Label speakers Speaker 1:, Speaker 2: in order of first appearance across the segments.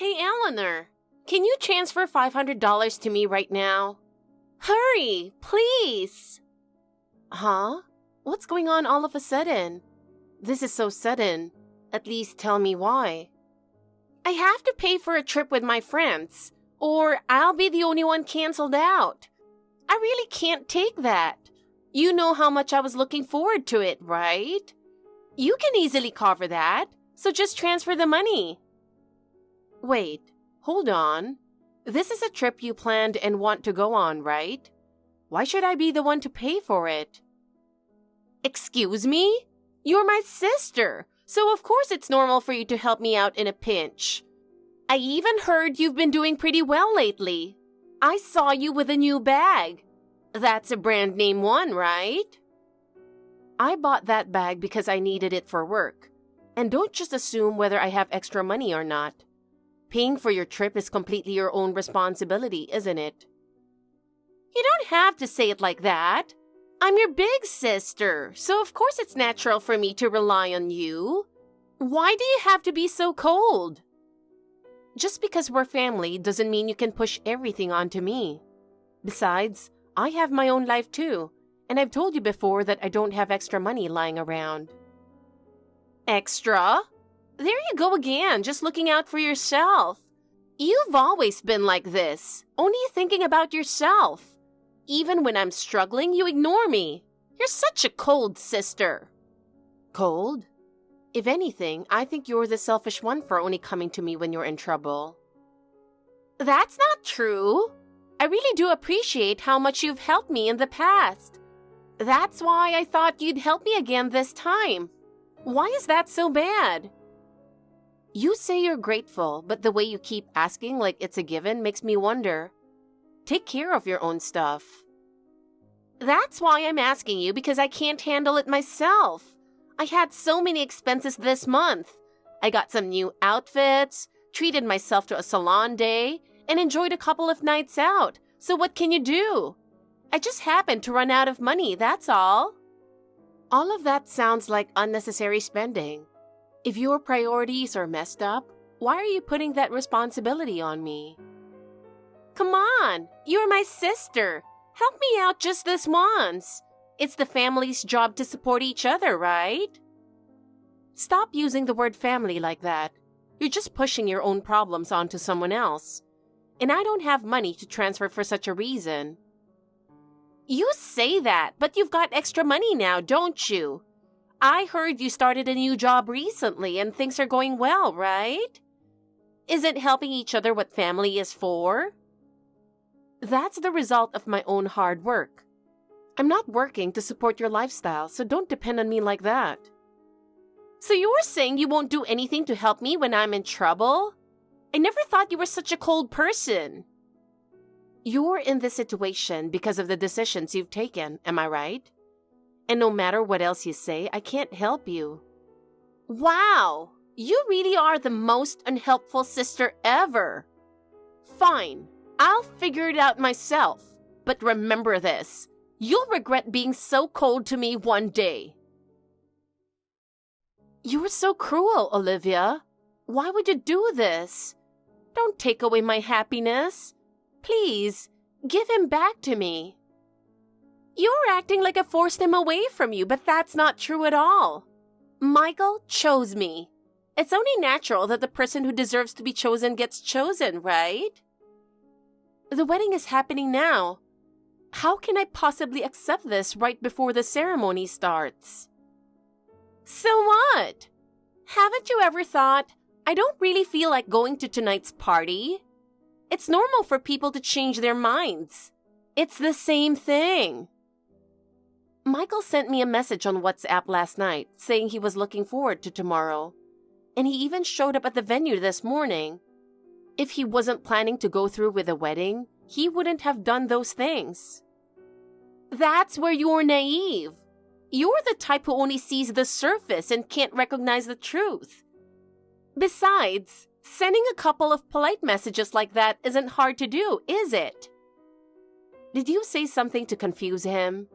Speaker 1: Hey, Eleanor, can you transfer $500 to me right now? Hurry, please! Huh? What's going on all of a sudden? This is so sudden. At least tell me why. I have to pay for a trip with my friends, or I'll be the only one canceled out. I really can't take that. You know how much I was looking forward to it, right? You can easily cover that, so just transfer the money. Wait, hold on. This is a trip you planned and want to go on, right? Why should I be the one to pay for it? Excuse me? You're my sister, so of course it's normal for you to help me out in a pinch. I even heard you've been doing pretty well lately. I saw you with a new bag. That's a brand name one, right? I bought that bag because I needed it for work. And don't just assume whether I have extra money or not. Paying for your trip is completely your own responsibility, isn't it? You don't have to say it like that. I'm your big sister, so of course it's natural for me to rely on you. Why do you have to be so cold? Just because we're family doesn't mean you can push everything onto me. Besides, I have my own life too, and I've told you before that I don't have extra money lying around. Extra? There you go again, just looking out for yourself. You've always been like this, only thinking about yourself. Even when I'm struggling, you ignore me. You're such a cold sister. Cold? If anything, I think you're the selfish one for only coming to me when you're in trouble. That's not true. I really do appreciate how much you've helped me in the past. That's why I thought you'd help me again this time. Why is that so bad? You say you're grateful, but the way you keep asking like it's a given makes me wonder. Take care of your own stuff. That's why I'm asking you, because I can't handle it myself. I had so many expenses this month. I got some new outfits, treated myself to a salon day, and enjoyed a couple of nights out. So what can you do? I just happened to run out of money, that's all. All of that sounds like unnecessary spending. If your priorities are messed up, why are you putting that responsibility on me? Come on, you're my sister. Help me out just this once. It's the family's job to support each other, right? Stop using the word family like that. You're just pushing your own problems onto someone else. And I don't have money to transfer for such a reason. You say that, but you've got extra money now, don't you? I heard you started a new job recently and things are going well, right? Isn't helping each other what family is for? That's the result of my own hard work. I'm not working to support your lifestyle, so don't depend on me like that. So you're saying you won't do anything to help me when I'm in trouble? I never thought you were such a cold person. You're in this situation because of the decisions you've taken, am I right? And no matter what else you say, I can't help you. Wow, you really are the most unhelpful sister ever. Fine, I'll figure it out myself. But remember this, you'll regret being so cold to me one day. You're so cruel, Olivia. Why would you do this? Don't take away my happiness. Please, give him back to me. You're acting like I forced him away from you, but that's not true at all. Michael chose me. It's only natural that the person who deserves to be chosen gets chosen, right? The wedding is happening now. How can I possibly accept this right before the ceremony starts? So what? Haven't you ever thought, I don't really feel like going to tonight's party? It's normal for people to change their minds. It's the same thing. Michael sent me a message on WhatsApp last night saying he was looking forward to tomorrow. And he even showed up at the venue this morning. If he wasn't planning to go through with the wedding, he wouldn't have done those things. That's where you're naive. You're the type who only sees the surface and can't recognize the truth. Besides, sending a couple of polite messages like that isn't hard to do, is it? Did you say something to confuse him?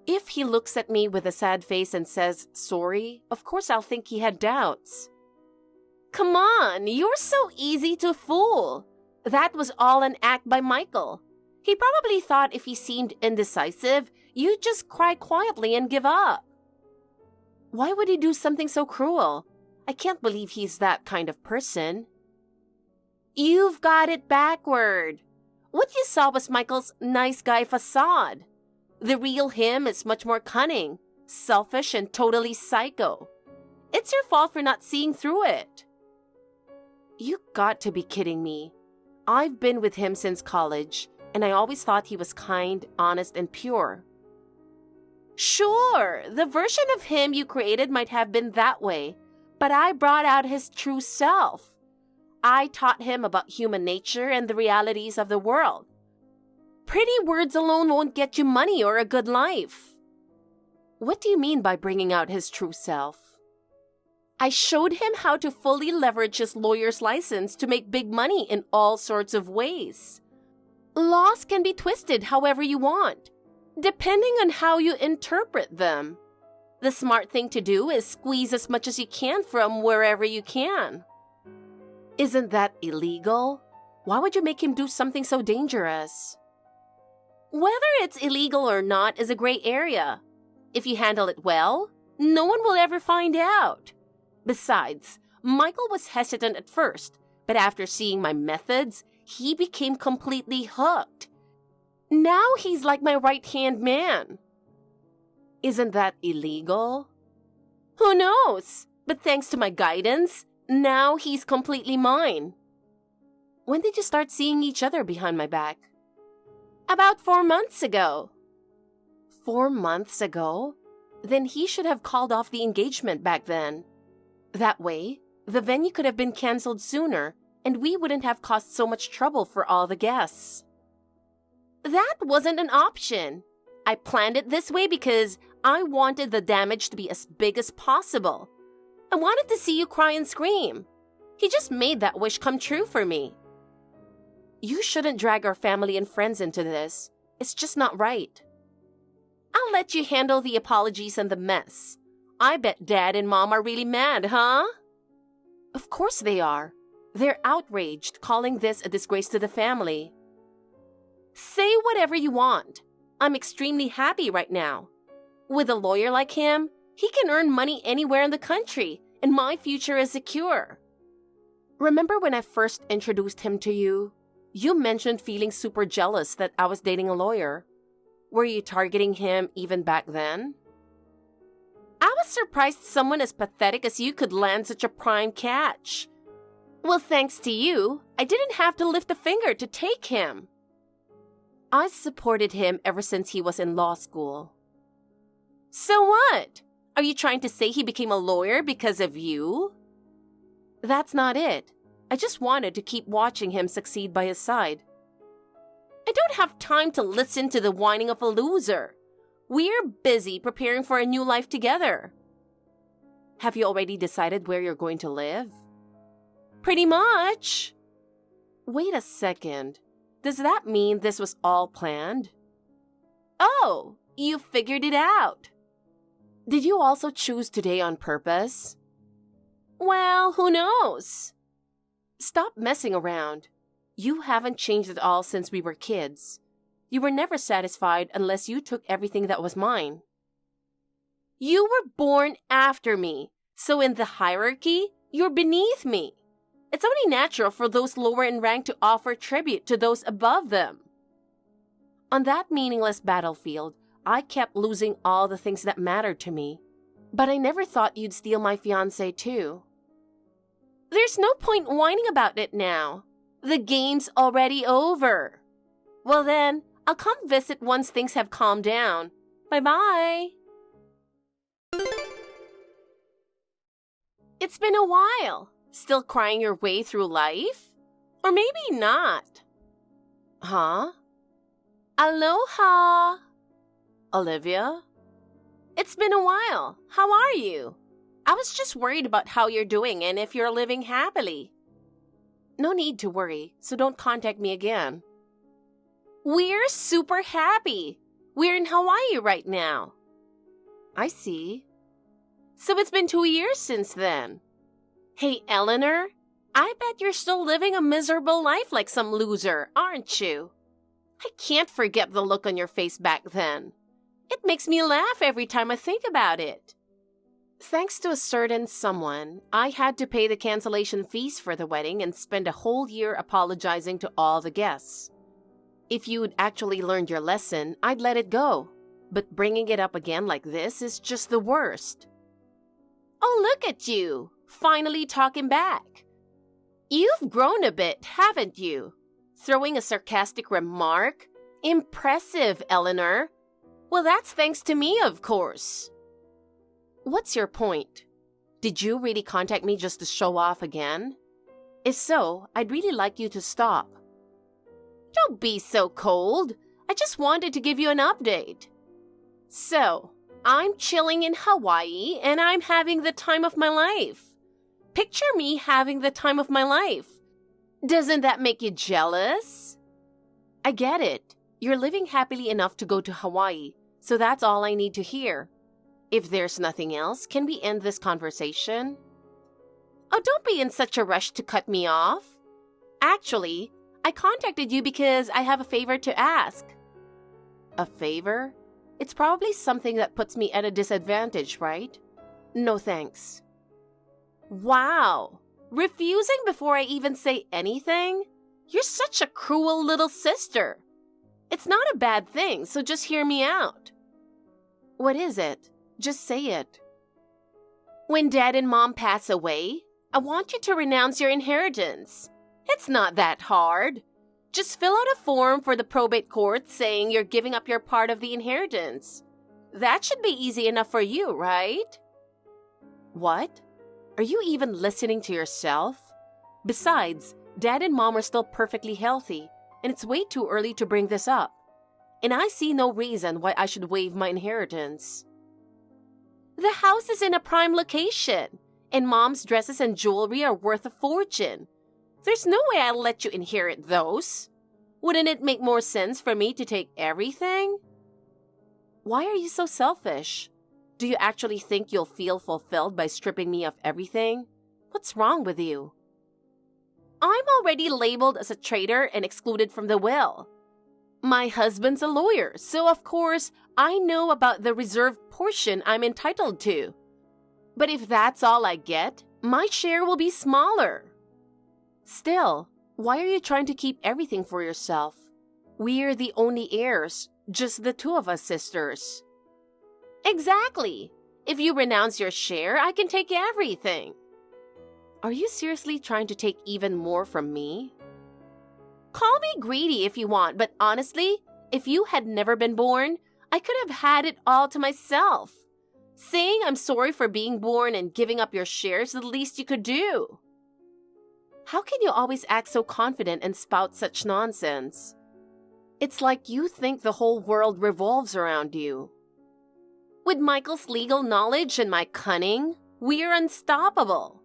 Speaker 1: If he looks at me with a sad face and says, sorry, of course I'll think he had doubts. Come on! on, you're so easy to fool. That was all an act by Michael. He probably thought if he seemed indecisive, you'd just cry quietly and give up. Why would he do something so cruel? I can't believe he's that kind of person. You've got it backward. What you saw was Michael's nice guy facade. The real him is much more cunning, selfish, and totally psycho. It's your fault for not seeing through it. You got to be kidding me. I've been with him since college, and I always thought he was kind, honest, and pure. Sure, the version of him you created might have been that way, but I brought out his true self. I taught him about human nature and the realities of the world. Pretty words alone won't get you money or a good life. What do you mean by bringing out his true self? I showed him how to fully leverage his lawyer's license to make big money in all sorts of ways. Laws can be twisted however you want, depending on how you interpret them. The smart thing to do is squeeze as much as you can from wherever you can. Isn't that illegal? Why would you make him do something so dangerous? Whether it's illegal or not is a gray area. If you handle it well, no one will ever find out. Besides, Michael was hesitant at first, but after seeing my methods, he became completely hooked. Now he's like my right-hand man. Isn't that illegal? Who knows? But thanks to my guidance, now he's completely mine. When did you start seeing each other behind my back? About 4 months ago. 4 months ago? Then he should have called off the engagement back then. That way, the venue could have been canceled sooner, and we wouldn't have caused so much trouble for all the guests. That wasn't an option. I planned it this way because I wanted the damage to be as big as possible. I wanted to see you cry and scream. He just made that wish come true for me. You shouldn't drag our family and friends into this. It's just not right. I'll let you handle the apologies and the mess. I bet Dad and Mom are really mad, huh? Of course they are. They're outraged, calling this a disgrace to the family. Say whatever you want. I'm extremely happy right now. With a lawyer like him, he can earn money anywhere in the country, and my future is secure. Remember when I first introduced him to you? You mentioned feeling super jealous that I was dating a lawyer. Were you targeting him even back then? I was surprised someone as pathetic as you could land such a prime catch. Well, thanks to you, I didn't have to lift a finger to take him. I supported him ever since he was in law school. So what? Are you trying to say he became a lawyer because of you? That's not it. I just wanted to keep watching him succeed by his side. I don't have time to listen to the whining of a loser. We're busy preparing for a new life together. Have you already decided where you're going to live? Pretty much. Wait a second. Does that mean this was all planned? Oh, you figured it out. Did you also choose today on purpose? Well, who knows? Stop messing around. You haven't changed at all since we were kids. You were never satisfied unless you took everything that was mine. You were born after me, so in the hierarchy, you're beneath me. It's only natural for those lower in rank to offer tribute to those above them. On that meaningless battlefield, I kept losing all the things that mattered to me. But I never thought you'd steal my fiancé too. There's no point whining about it now. The game's already over. Well then, I'll come visit once things have calmed down. Bye-bye. It's been a while. Still crying your way through life? Or maybe not. Huh? Aloha! Olivia? It's been a while. How are you? I was just worried about how you're doing and if you're living happily. No need to worry, so don't contact me again. We're super happy. We're in Hawaii right now. I see. So it's been 2 years since then. Hey, Eleanor, I bet you're still living a miserable life like some loser, aren't you? I can't forget the look on your face back then. It makes me laugh every time I think about it. Thanks to a certain someone, I had to pay the cancellation fees for the wedding and spend a whole year apologizing to all the guests. If you'd actually learned your lesson, I'd let it go. But bringing it up again like this is just the worst. Oh, look at you, finally talking back. You've grown a bit, haven't you? Throwing a sarcastic remark? Impressive, Eleanor. Well, that's thanks to me, of course. What's your point? Did you really contact me just to show off again? If so, I'd really like you to stop. Don't be so cold. I just wanted to give you an update. So, I'm chilling in Hawaii and I'm having the time of my life. Picture me having the time of my life. Doesn't that make you jealous? I get it. You're living happily enough to go to Hawaii, so that's all I need to hear. If there's nothing else, can we end this conversation? Oh, don't be in such a rush to cut me off. Actually, I contacted you because I have a favor to ask. A favor? It's probably something that puts me at a disadvantage, right? No thanks. Wow! Refusing before I even say anything? You're such a cruel little sister. It's not a bad thing, so just hear me out. What is it? Just say it. When Dad and Mom pass away, I want you to renounce your inheritance. It's not that hard. Just fill out a form for the probate court saying you're giving up your part of the inheritance. That should be easy enough for you, right? What? Are you even listening to yourself? Besides, Dad and Mom are still perfectly healthy, and it's way too early to bring this up. And I see no reason why I should waive my inheritance. The house is in a prime location, and Mom's dresses and jewelry are worth a fortune. There's no way I'll let you inherit those. Wouldn't it make more sense for me to take everything? Why are you so selfish? Do you actually think you'll feel fulfilled by stripping me of everything? What's wrong with you? I'm already labeled as a traitor and excluded from the will. My husband's a lawyer, so of course, I know about the reserved portion I'm entitled to. But if that's all I get, my share will be smaller. Still, why are you trying to keep everything for yourself? We're the only heirs, just the two of us sisters. Exactly. If you renounce your share, I can take everything. Are you seriously trying to take even more from me? Call me greedy if you want, but honestly, if you had never been born, I could have had it all to myself. Saying I'm sorry for being born and giving up your shares is the least you could do. How can you always act so confident and spout such nonsense? It's like you think the whole world revolves around you. With Michael's legal knowledge and my cunning, we're unstoppable.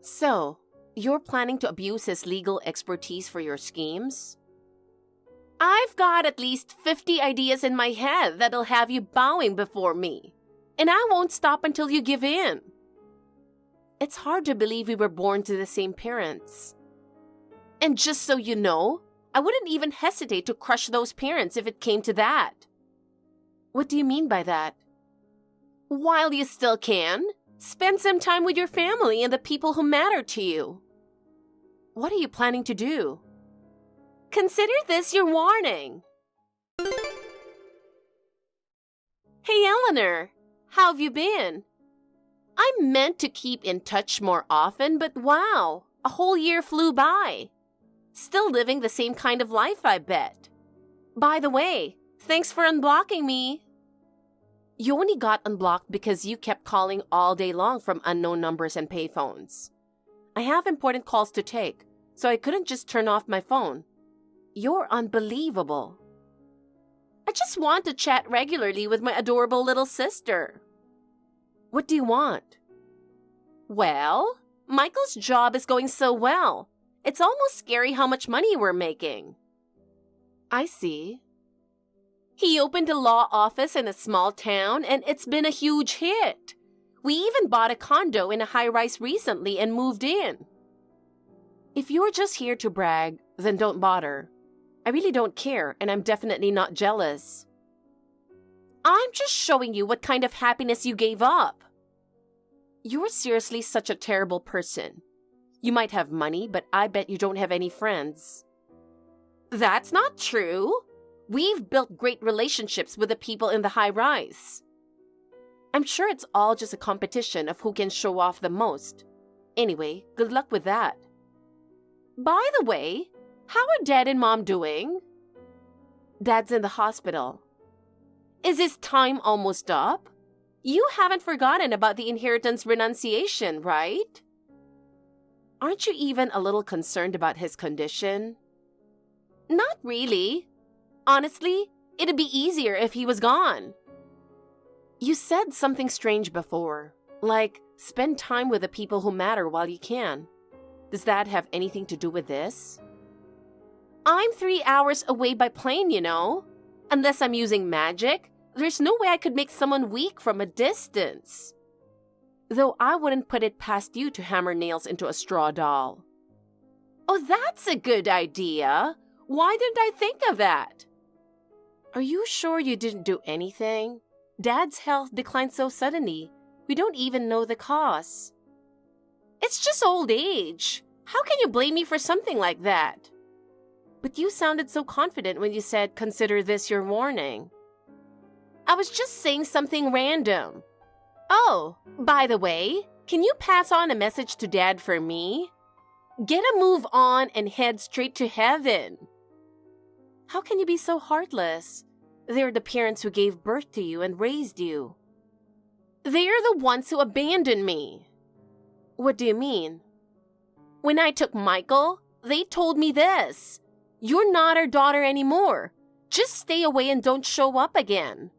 Speaker 1: So, you're planning to abuse his legal expertise for your schemes? I've got at least 50 ideas in my head that'll have you bowing before me, and I won't stop until you give in. It's hard to believe we were born to the same parents. And just so you know, I wouldn't even hesitate to crush those parents if it came to that. What do you mean by that? While you still can, spend some time with your family and the people who matter to you. What are you planning to do? Consider this your warning. Hey, Eleanor, how have you been? I meant to keep in touch more often, but wow, a whole year flew by. Still living the same kind of life, I bet. By the way, thanks for unblocking me. You only got unblocked because you kept calling all day long from unknown numbers and payphones. I have important calls to take, so I couldn't just turn off my phone. You're unbelievable. I just want to chat regularly with my adorable little sister. What do you want? Well, Michael's job is going so well. It's almost scary how much money we're making. I see. He opened a law office in a small town, and it's been a huge hit. We even bought a condo in a high-rise recently and moved in. If you're just here to brag, then don't bother. I really don't care, and I'm definitely not jealous. I'm just showing you what kind of happiness you gave up. You're seriously such a terrible person. You might have money, but I bet you don't have any friends. That's not true. We've built great relationships with the people in the high-rise. I'm sure it's all just a competition of who can show off the most. Anyway, good luck with that. By the way, how are Dad and Mom doing? Dad's in the hospital. Is his time almost up? You haven't forgotten about the inheritance renunciation, right? Aren't you even a little concerned about his condition? Not really. Honestly, it'd be easier if he was gone. You said something strange before, like spend time with the people who matter while you can. Does that have anything to do with this? I'm 3 hours away by plane, you know. Unless I'm using magic, there's no way I could make someone weak from a distance. Though I wouldn't put it past you to hammer nails into a straw doll. Oh, that's a good idea. Why didn't I think of that? Are you sure you didn't do anything? Dad's health declined so suddenly. We don't even know the cause. It's just old age. How can you blame me for something like that? But you sounded so confident when you said, consider this your warning. I was just saying something random. Oh, by the way, can you pass on a message to Dad for me? Get a move on and head straight to heaven. How can you be so heartless? They're the parents who gave birth to you and raised you. They're the ones who abandoned me. What do you mean? When I took Michael, they told me this. You're not our daughter anymore. Just stay away and don't show up again.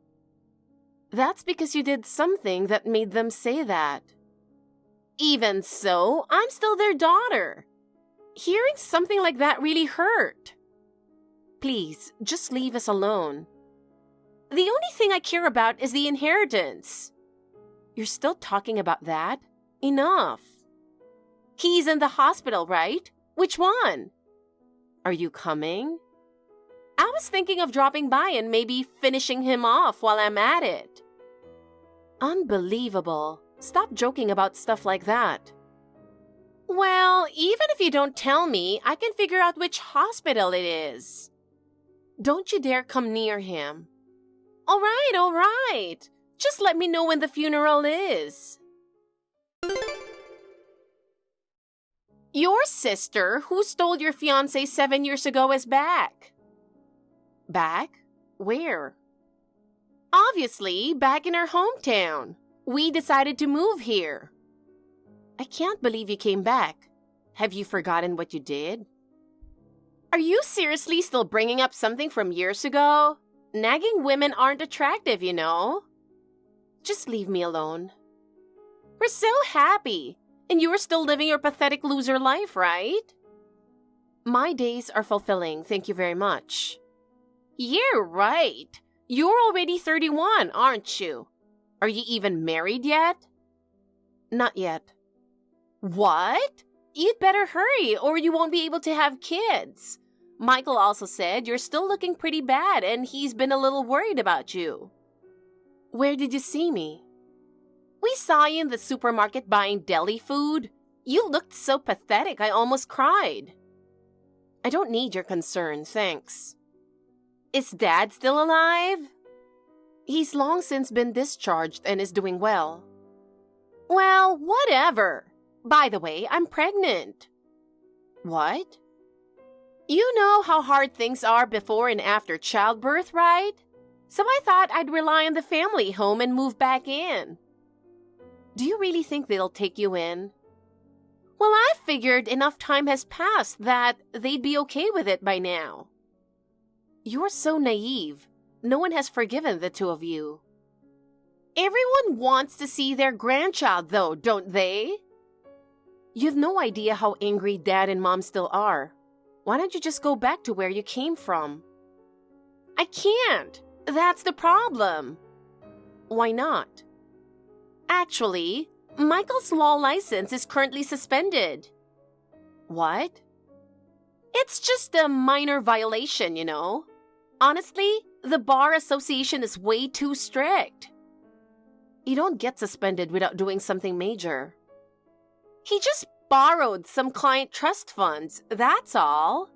Speaker 1: That's because you did something that made them say that. Even so, I'm still their daughter. Hearing something like that really hurt. Please, just leave us alone. The only thing I care about is the inheritance. You're still talking about that? Enough. He's in the hospital, right? Which one? Are you coming? I was thinking of dropping by and maybe finishing him off while I'm at it. Unbelievable. Stop joking about stuff like that. Well, even if you don't tell me, I can figure out which hospital it is. Don't you dare come near him. All right. Just let me know when the funeral is. Your sister, who stole your fiancé 7 years ago, is back. Back? Where? Obviously, back in her hometown. We decided to move here. I can't believe you came back. Have you forgotten what you did? Are you seriously still bringing up something from years ago? Nagging women aren't attractive, you know. Just leave me alone. We're so happy, and you're still living your pathetic loser life, right? My days are fulfilling, thank you very much. Yeah, right. You're already 31, aren't you? Are you even married yet? Not yet. What? You'd better hurry, or you won't be able to have kids. Michael also said you're still looking pretty bad, and he's been a little worried about you. Where did you see me? We saw you in the supermarket buying deli food. You looked so pathetic, I almost cried. I don't need your concern, thanks. Is Dad still alive? He's long since been discharged and is doing well. Well, whatever. By the way, I'm pregnant. What? You know how hard things are before and after childbirth, right? So I thought I'd rely on the family home and move back in. Do you really think they'll take you in? Well, I figured enough time has passed that they'd be okay with it by now. You're so naive. No one has forgiven the two of you. Everyone wants to see their grandchild, though, don't they? You've no idea how angry Dad and Mom still are. Why don't you just go back to where you came from? I can't. That's the problem. Why not? Actually, Michael's law license is currently suspended. What? It's just a minor violation, you know. Honestly, the Bar Association is way too strict. You don't get suspended without doing something major. He just borrowed some client trust funds, that's all.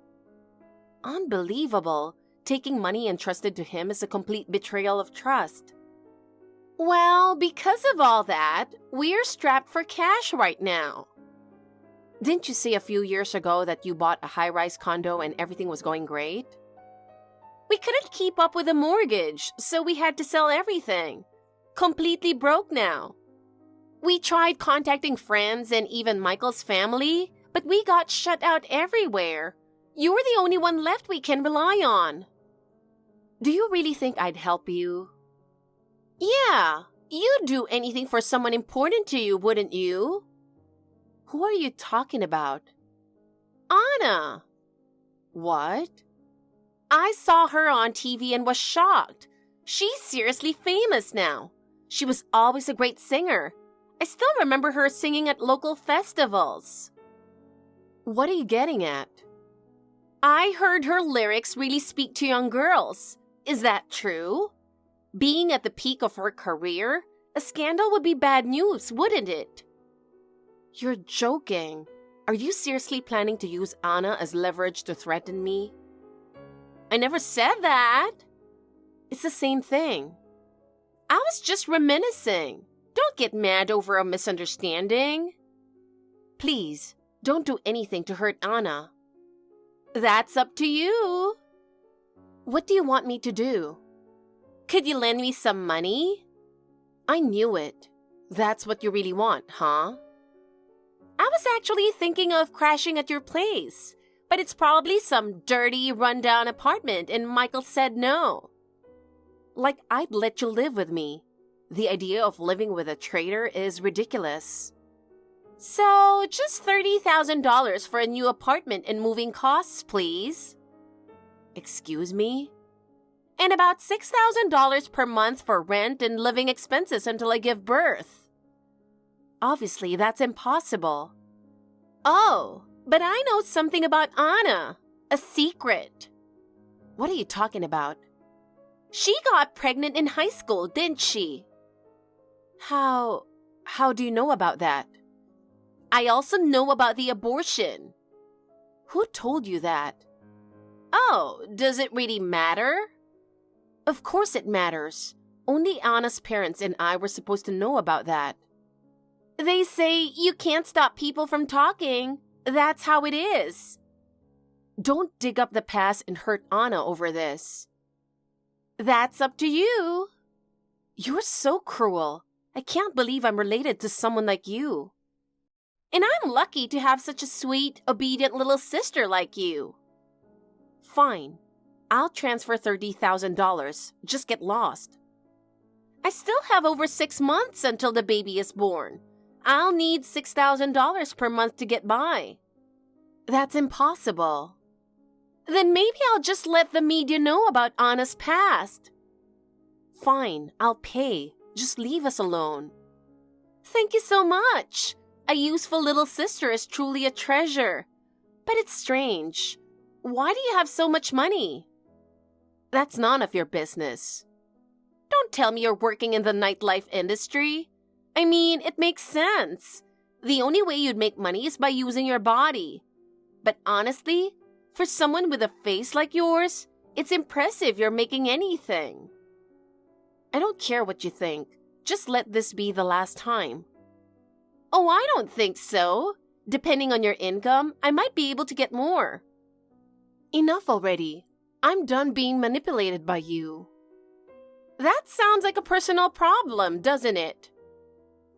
Speaker 1: Unbelievable. Taking money entrusted to him is a complete betrayal of trust. Well, because of all that, we're strapped for cash right now. Didn't you say a few years ago that you bought a high-rise condo and everything was going great? We couldn't keep up with the mortgage, so we had to sell everything. Completely broke now. We tried contacting friends and even Michael's family, but we got shut out everywhere. You're the only one left we can rely on. Do you really think I'd help you? Yeah, you'd do anything for someone important to you, wouldn't you? Who are you talking about? Anna. What? I saw her on TV and was shocked. She's seriously famous now. She was always a great singer. I still remember her singing at local festivals. What are you getting at? I heard her lyrics really speak to young girls. Is that true? Being at the peak of her career, a scandal would be bad news, wouldn't it? You're joking. Are you seriously planning to use Anna as leverage to threaten me? I never said that. It's the same thing. I was just reminiscing. Don't get mad over a misunderstanding. Please, don't do anything to hurt Anna. That's up to you. What do you want me to do? Could you lend me some money? I knew it. That's what you really want, huh? I was actually thinking of crashing at your place, but it's probably some dirty, rundown apartment, and Michael said no. Like I'd let you live with me. The idea of living with a traitor is ridiculous. So, just $30,000 for a new apartment and moving costs, please. Excuse me? And about $6,000 per month for rent and living expenses until I give birth. Obviously, that's impossible. Oh, but I know something about Anna. A secret. What are you talking about? She got pregnant in high school, didn't she? How do you know about that? I also know about the abortion. Who told you that? Oh, does it really matter? Of course it matters. Only Anna's parents and I were supposed to know about that. They say you can't stop people from talking. That's how it is. Don't dig up the past and hurt Anna over this. That's up to you. You're so cruel. I can't believe I'm related to someone like you. And I'm lucky to have such a sweet, obedient little sister like you. Fine. I'll transfer $30,000. Just get lost. I still have over 6 months until the baby is born. I'll need $6,000 per month to get by. That's impossible. Then maybe I'll just let the media know about Anna's past. Fine, I'll pay. Just leave us alone. Thank you so much. A useful little sister is truly a treasure. But it's strange. Why do you have so much money? That's none of your business. Don't tell me you're working in the nightlife industry. I mean, it makes sense. The only way you'd make money is by using your body. But honestly, for someone with a face like yours, it's impressive you're making anything. I don't care what you think. Just let this be the last time. Oh, I don't think so. Depending on your income, I might be able to get more. Enough already. I'm done being manipulated by you. That sounds like a personal problem, doesn't it?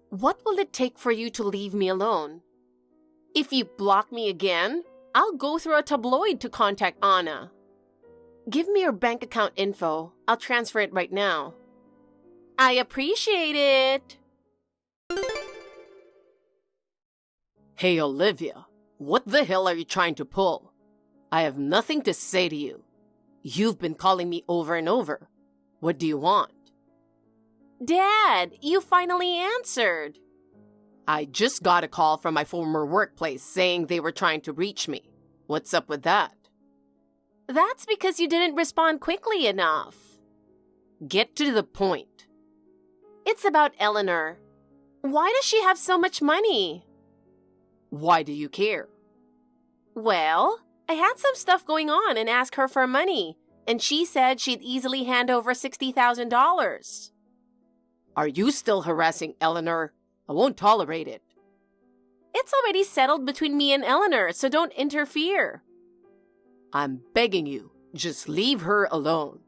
Speaker 1: What will it take for you to leave me alone? If you block me again, I'll go through a tabloid to contact Anna. Give me your bank account info. I'll transfer it right now. I appreciate it.
Speaker 2: Hey, Olivia, what the hell are you trying to pull? I have nothing to say to you. You've been calling me over and over. What do you want?
Speaker 1: Dad, you finally answered.
Speaker 2: I just got a call from my former workplace saying they were trying to reach me. What's up with that?
Speaker 1: That's because you didn't respond quickly enough.
Speaker 2: Get to the point.
Speaker 1: It's about Eleanor. Why does she have so much money?
Speaker 2: Why do you care?
Speaker 1: Well, I had some stuff going on and asked her for money, and she said she'd easily hand over $60,000.
Speaker 2: Are you still harassing Eleanor? I won't tolerate it.
Speaker 1: It's already settled between me and Eleanor, so don't interfere.
Speaker 2: I'm begging you, just leave her alone.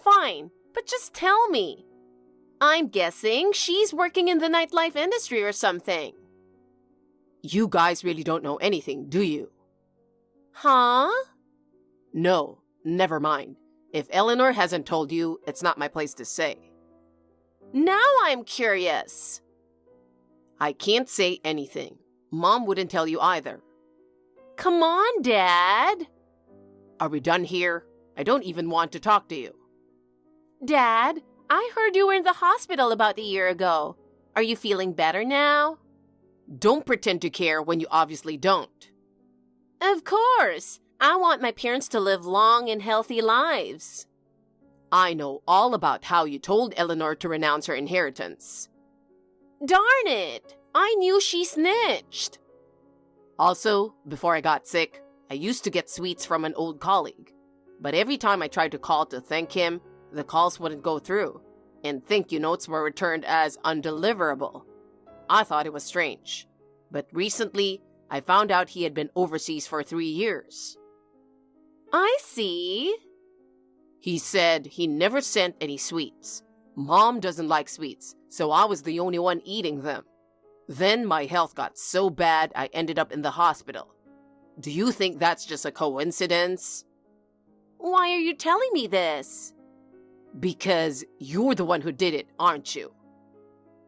Speaker 1: Fine, but just tell me. I'm guessing she's working in the nightlife industry or something.
Speaker 2: You guys really don't know anything, do you?
Speaker 1: Huh?
Speaker 2: No, never mind. If Eleanor hasn't told you, it's not my place to say.
Speaker 1: Now I'm curious.
Speaker 2: I can't say anything. Mom wouldn't tell you either.
Speaker 1: Come on, Dad.
Speaker 2: Are we done here? I don't even want to talk to you.
Speaker 1: Dad, I heard you were in the hospital about a year ago. Are you feeling better now?
Speaker 2: Don't pretend to care when you obviously don't.
Speaker 1: Of course. I want my parents to live long and healthy lives.
Speaker 2: I know all about how you told Eleanor to renounce her inheritance.
Speaker 1: Darn it! I knew she snitched.
Speaker 2: Also, before I got sick, I used to get sweets from an old colleague. But every time I tried to call to thank him, the calls wouldn't go through, and thank you notes were returned as undeliverable. I thought it was strange. But recently, I found out he had been overseas for 3 years.
Speaker 1: I see.
Speaker 2: He said he never sent any sweets. Mom doesn't like sweets, so I was the only one eating them. Then my health got so bad I ended up in the hospital. Do you think that's just a coincidence?
Speaker 1: Why are you telling me this?
Speaker 2: Because you're the one who did it, aren't you?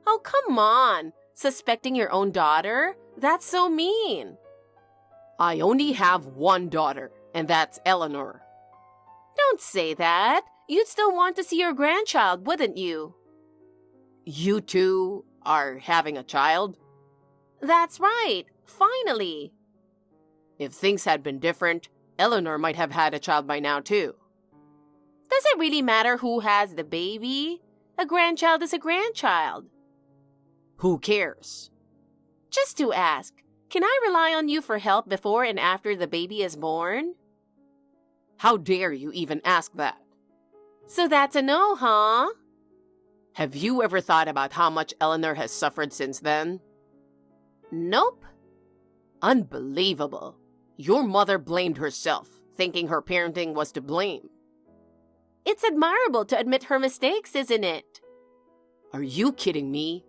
Speaker 1: Oh, come on. Suspecting your own daughter? That's so mean.
Speaker 2: I only have one daughter, and that's Eleanor.
Speaker 1: Don't say that. You'd still want to see your grandchild, wouldn't you?
Speaker 2: You two are having a child?
Speaker 1: That's right. Finally.
Speaker 2: If things had been different, Eleanor might have had a child by now too.
Speaker 1: Does it really matter who has the baby? A grandchild is a grandchild.
Speaker 2: Who cares?
Speaker 1: Just to ask, can I rely on you for help before and after the baby is born?
Speaker 2: How dare you even ask that?
Speaker 1: So that's a no, huh?
Speaker 2: Have you ever thought about how much Eleanor has suffered since then?
Speaker 1: Nope.
Speaker 2: Unbelievable. Your mother blamed herself, thinking her parenting was to blame.
Speaker 1: It's admirable to admit her mistakes, isn't it?
Speaker 2: Are you kidding me?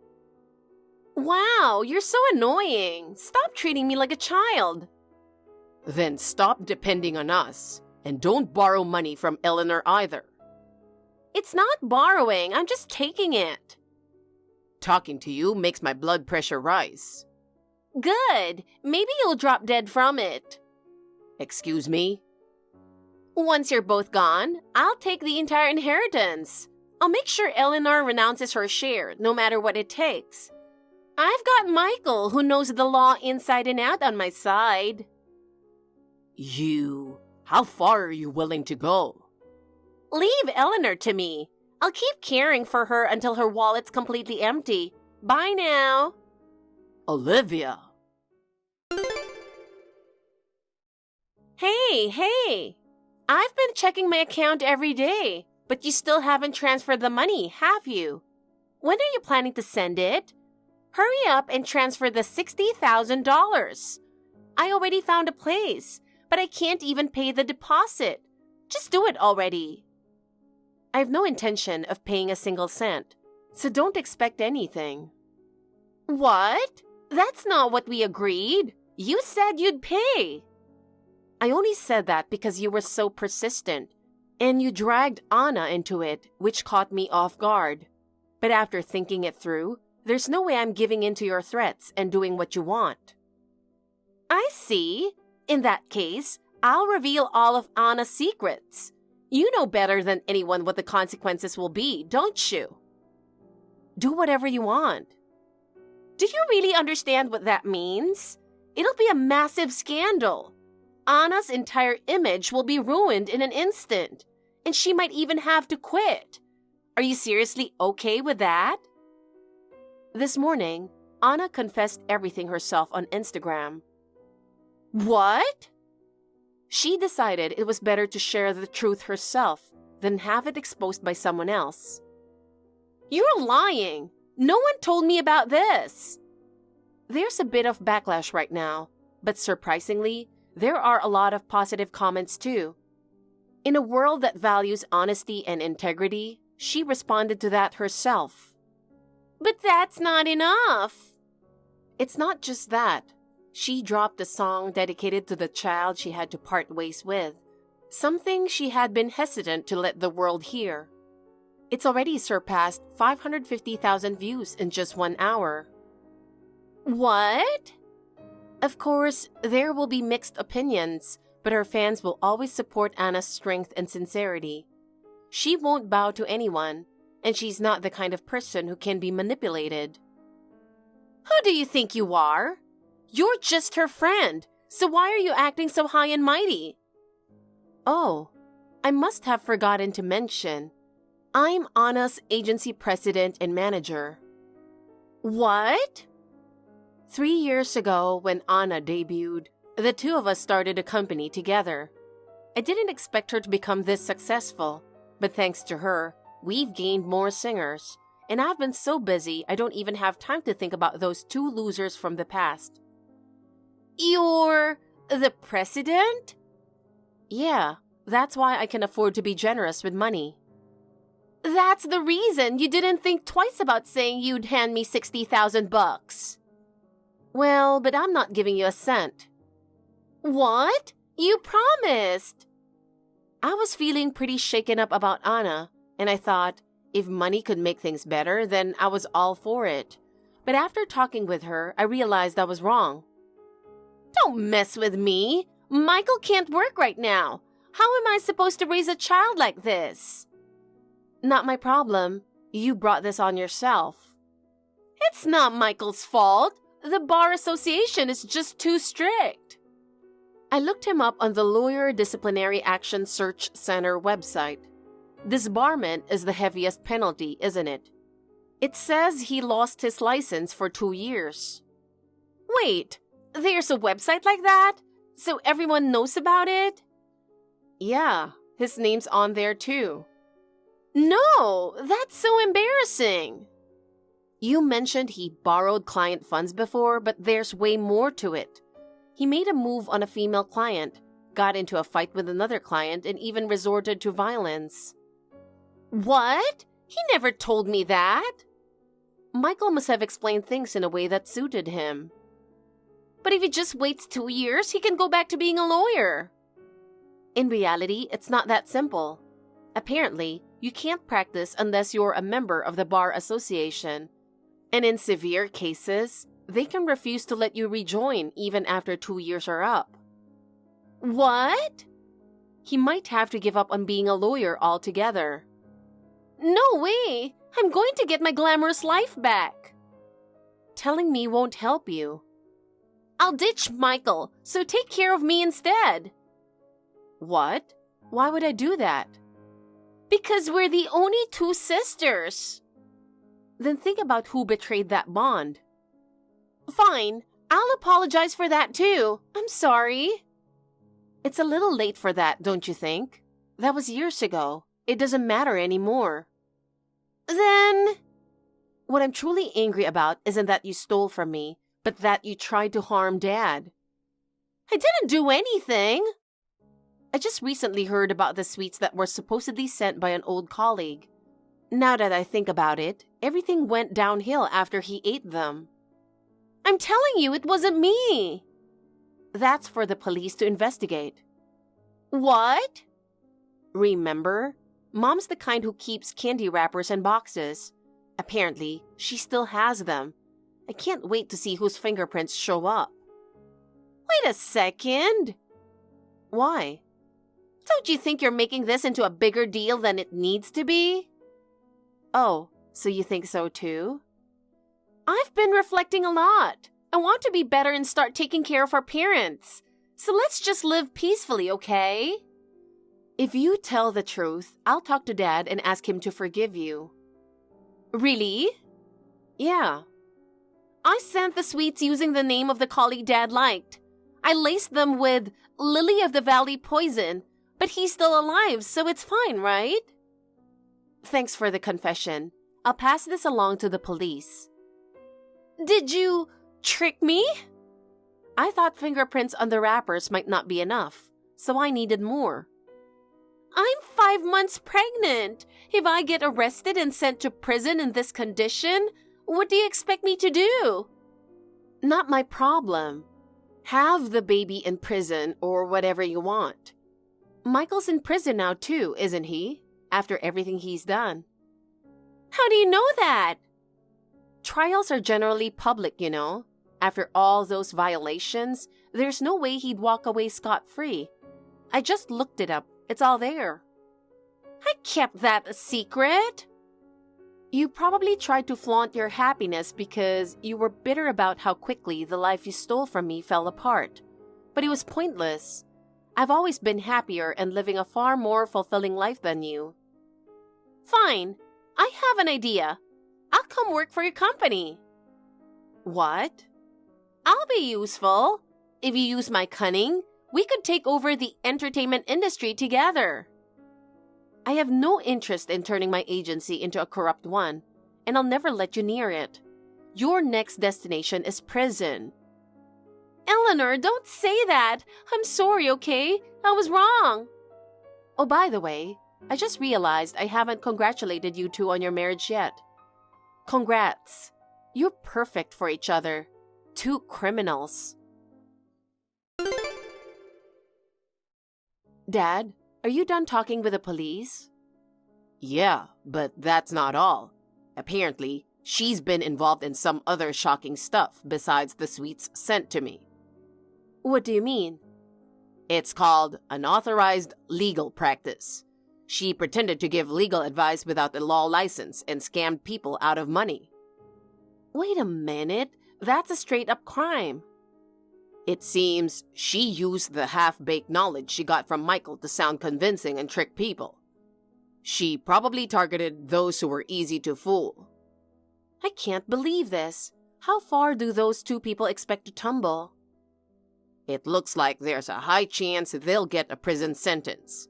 Speaker 1: Wow, you're so annoying. Stop treating me like a child.
Speaker 2: Then stop depending on us, and don't borrow money from Eleanor either.
Speaker 1: It's not borrowing, I'm just taking it.
Speaker 2: Talking to you makes my blood pressure rise.
Speaker 1: Good. Maybe you'll drop dead from it.
Speaker 2: Excuse me?
Speaker 1: Once you're both gone, I'll take the entire inheritance. I'll make sure Eleanor renounces her share, no matter what it takes. I've got Michael, who knows the law inside and out, on my side.
Speaker 2: How far are you willing to go?
Speaker 1: Leave Eleanor to me. I'll keep caring for her until her wallet's completely empty. Bye now.
Speaker 2: Olivia.
Speaker 1: Hey. I've been checking my account every day, but you still haven't transferred the money, have you? When are you planning to send it? Hurry up and transfer the $60,000. I already found a place, but I can't even pay the deposit. Just do it already. I have no intention of paying a single cent, so don't expect anything. What? That's not what we agreed. You said you'd pay. I only said that because you were so persistent, and you dragged Anna into it, which caught me off guard. But after thinking it through, there's no way I'm giving in to your threats and doing what you want. I see. In that case, I'll reveal all of Anna's secrets. You know better than anyone what the consequences will be, don't you? Do whatever you want. Do you really understand what that means? It'll be a massive scandal. Anna's entire image will be ruined in an instant, and she might even have to quit. Are you seriously okay with that? This morning, Anna confessed everything herself on Instagram. What? She decided it was better to share the truth herself than have it exposed by someone else. You're lying! No one told me about this! There's a bit of backlash right now, but surprisingly, there are a lot of positive comments too. In a world that values honesty and integrity, she responded to that herself. But that's not enough! It's not just that. She dropped a song dedicated to the child she had to part ways with, something she had been hesitant to let the world hear. It's already surpassed 550,000 views in just 1 hour. What? Of course, there will be mixed opinions, but her fans will always support Anna's strength and sincerity. She won't bow to anyone, and she's not the kind of person who can be manipulated. Who do you think you are? You're just her friend, so why are you acting so high and mighty? Oh, I must have forgotten to mention. I'm Anna's agency president and manager. What? 3 years ago, when Anna debuted, the two of us started a company together. I didn't expect her to become this successful, but thanks to her, we've gained more singers, and I've been so busy I don't even have time to think about those 2 losers from the past. You're the president? Yeah, that's why I can afford to be generous with money. That's the reason you didn't think twice about saying you'd hand me $60,000. Well, but I'm not giving you a cent. What? You promised! I was feeling pretty shaken up about Anna, and I thought, if money could make things better, then I was all for it. But after talking with her, I realized I was wrong. Don't mess with me! Michael can't work right now. How am I supposed to raise a child like this? Not my problem. You brought this on yourself. It's not Michael's fault. The Bar Association is just too strict. I looked him up on the Lawyer Disciplinary Action Search Center website. Disbarment is the heaviest penalty, isn't it? It says he lost his license for 2 years. Wait, there's a website like that? So everyone knows about it? Yeah, his name's on there too. No, that's so embarrassing. You mentioned he borrowed client funds before, but there's way more to it. He made a move on a female client, got into a fight with another client, and even resorted to violence. What? He never told me that. Michael must have explained things in a way that suited him. But if he just waits 2 years, he can go back to being a lawyer. In reality, it's not that simple. Apparently, you can't practice unless you're a member of the Bar Association. And in severe cases, they can refuse to let you rejoin even after 2 years are up. What? He might have to give up on being a lawyer altogether. No way! I'm going to get my glamorous life back. Telling me won't help you. I'll ditch Michael, so take care of me instead. What? Why would I do that? Because we're the only 2 sisters. Then think about who betrayed that bond. Fine, I'll apologize for that too. I'm sorry. It's a little late for that, don't you think? That was years ago. It doesn't matter anymore. Then... What I'm truly angry about isn't that you stole from me, but that you tried to harm Dad. I didn't do anything. I just recently heard about the sweets that were supposedly sent by an old colleague. Now that I think about it, everything went downhill after he ate them. I'm telling you, it wasn't me. That's for the police to investigate. What? Remember? Mom's the kind who keeps candy wrappers and boxes. Apparently, she still has them. I can't wait to see whose fingerprints show up. Wait a second. Why? Don't you think you're making this into a bigger deal than it needs to be? Oh, so you think so too? I've been reflecting a lot. I want to be better and start taking care of our parents. So let's just live peacefully, okay?
Speaker 2: If you tell the truth, I'll talk to Dad and ask him to forgive you.
Speaker 1: Really?
Speaker 2: Yeah.
Speaker 1: I sent the sweets using the name of the colleague Dad liked. I laced them with Lily of the Valley poison, but he's still alive, so it's fine, right?
Speaker 2: Thanks for the confession. I'll pass this along to the police.
Speaker 1: Did you trick me?
Speaker 2: I thought fingerprints on the wrappers might not be enough, so I needed more.
Speaker 1: I'm 5 months pregnant. If I get arrested and sent to prison in this condition, what do you expect me to do?
Speaker 2: Not my problem. Have the baby in prison or whatever you want. Michael's in prison now too, isn't he? After everything he's done.
Speaker 1: How do you know that?
Speaker 2: Trials are generally public, you know. After all those violations, there's no way he'd walk away scot-free. I just looked it up. It's all there.
Speaker 1: I kept that a secret.
Speaker 2: You probably tried to flaunt your happiness because you were bitter about how quickly the life you stole from me fell apart. But it was pointless. I've always been happier and living a far more fulfilling life than you.
Speaker 1: Fine. I have an idea. I'll come work for your company.
Speaker 2: What?
Speaker 1: I'll be useful. If you use my cunning, we could take over the entertainment industry together.
Speaker 2: I have no interest in turning my agency into a corrupt one, and I'll never let you near it. Your next destination is prison.
Speaker 1: Eleanor, don't say that. I'm sorry, okay? I was wrong.
Speaker 2: Oh, by the way, I just realized I haven't congratulated you two on your marriage yet. Congrats. You're perfect for each other. Two criminals. Dad, are you done talking with the police?
Speaker 3: Yeah, but that's not all. Apparently, she's been involved in some other shocking stuff besides the sweets sent to me.
Speaker 2: What do you mean?
Speaker 3: It's called unauthorized legal practice. She pretended to give legal advice without a law license and scammed people out of money.
Speaker 2: Wait a minute. That's a straight-up crime.
Speaker 3: It seems she used the half-baked knowledge she got from Michael to sound convincing and trick people. She probably targeted those who were easy to fool.
Speaker 2: I can't believe this. How far do those two people expect to tumble?
Speaker 3: It looks like there's a high chance they'll get a prison sentence.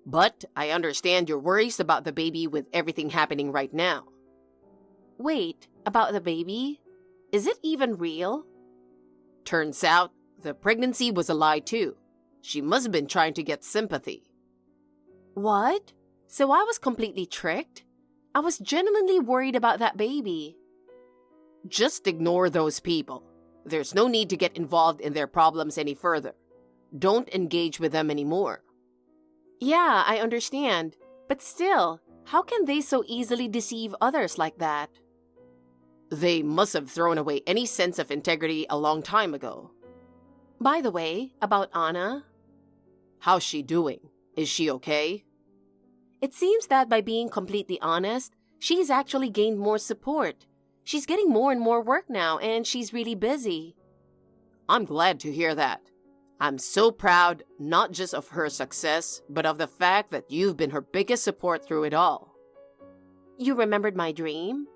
Speaker 3: But I understand your worries about the baby with everything happening right now.
Speaker 2: Wait, about the baby? Is it even real?
Speaker 3: Turns out, the pregnancy was a lie too. She must have been trying to get sympathy.
Speaker 2: What? So I was completely tricked? I was genuinely worried about that baby.
Speaker 3: Just ignore those people. There's no need to get involved in their problems any further. Don't engage with them anymore.
Speaker 2: Yeah, I understand. But still, how can they so easily deceive others like that?
Speaker 3: They must have thrown away any sense of integrity a long time ago.
Speaker 2: By the way, about Anna.
Speaker 3: How's she doing? Is she okay?
Speaker 2: It seems that by being completely honest, she's actually gained more support. She's getting more and more work now, and she's really busy.
Speaker 3: I'm glad to hear that. I'm so proud, not just of her success, but of the fact that you've been her biggest support through it all.
Speaker 2: You remembered my dream?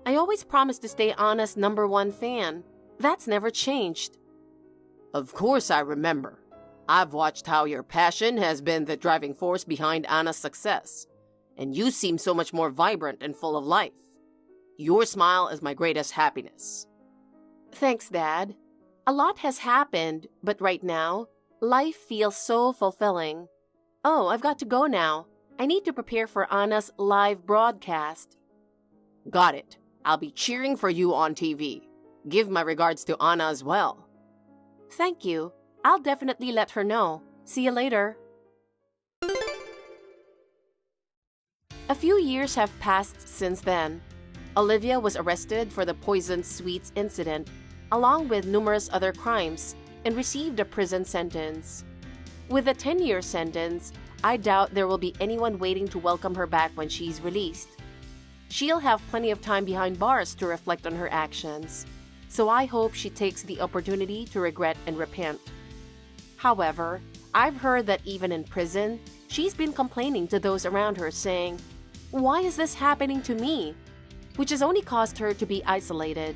Speaker 2: I always promised to stay Anna's #1 fan. That's never changed.
Speaker 3: Of course I remember. I've watched how your passion has been the driving force behind Anna's success, and you seem so much more vibrant and full of life. Your smile is my greatest happiness.
Speaker 2: Thanks, Dad. A lot has happened, but right now, life feels so fulfilling. Oh, I've got to go now. I need to prepare for Anna's live broadcast.
Speaker 3: Got it. I'll be cheering for you on TV. Give my regards to Anna as well.
Speaker 2: Thank you. I'll definitely let her know. See you later. A few years have passed since then. Olivia was arrested for the poisoned sweets incident, along with numerous other crimes, and received a prison sentence. With a 10-year sentence, I doubt there will be anyone waiting to welcome her back when she's released. She'll have plenty of time behind bars to reflect on her actions, so I hope she takes the opportunity to regret and repent.
Speaker 1: However, I've heard that even in prison, she's been complaining to those around her saying, "Why is this happening to me?" which has only caused her to be isolated.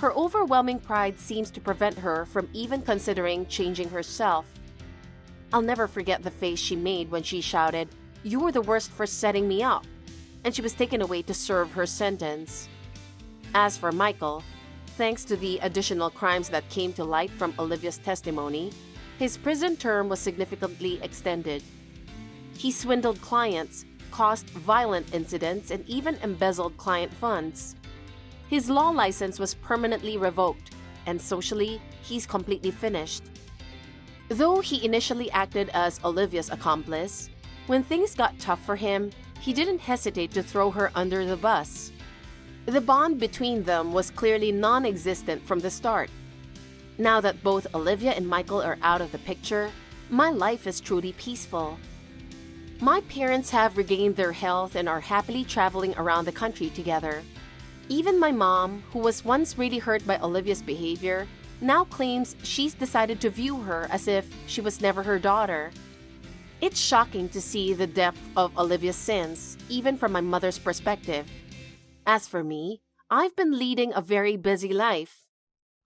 Speaker 1: Her overwhelming pride seems to prevent her from even considering changing herself. I'll never forget the face she made when she shouted, "You're the worst for setting me up," and she was taken away to serve her sentence. As for Michael, thanks to the additional crimes that came to light from Olivia's testimony, his prison term was significantly extended. He swindled clients, caused violent incidents, and even embezzled client funds. His law license was permanently revoked, and socially, he's completely finished. Though he initially acted as Olivia's accomplice, when things got tough for him, he didn't hesitate to throw her under the bus. The bond between them was clearly non-existent from the start. Now that both Olivia and Michael are out of the picture, my life is truly peaceful. My parents have regained their health and are happily traveling around the country together. Even my mom, who was once really hurt by Olivia's behavior, now claims she's decided to view her as if she was never her daughter. It's shocking to see the depth of Olivia's sins, even from my mother's perspective. As for me, I've been leading a very busy life.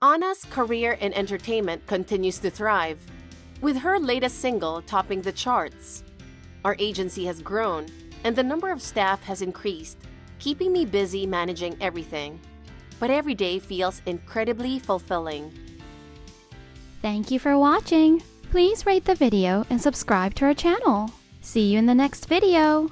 Speaker 1: Anna's career in entertainment continues to thrive, with her latest single topping the charts. Our agency has grown, and the number of staff has increased, keeping me busy managing everything. But every day feels incredibly fulfilling.
Speaker 4: Thank you for watching. Please rate the video and subscribe to our channel. See you in the next video.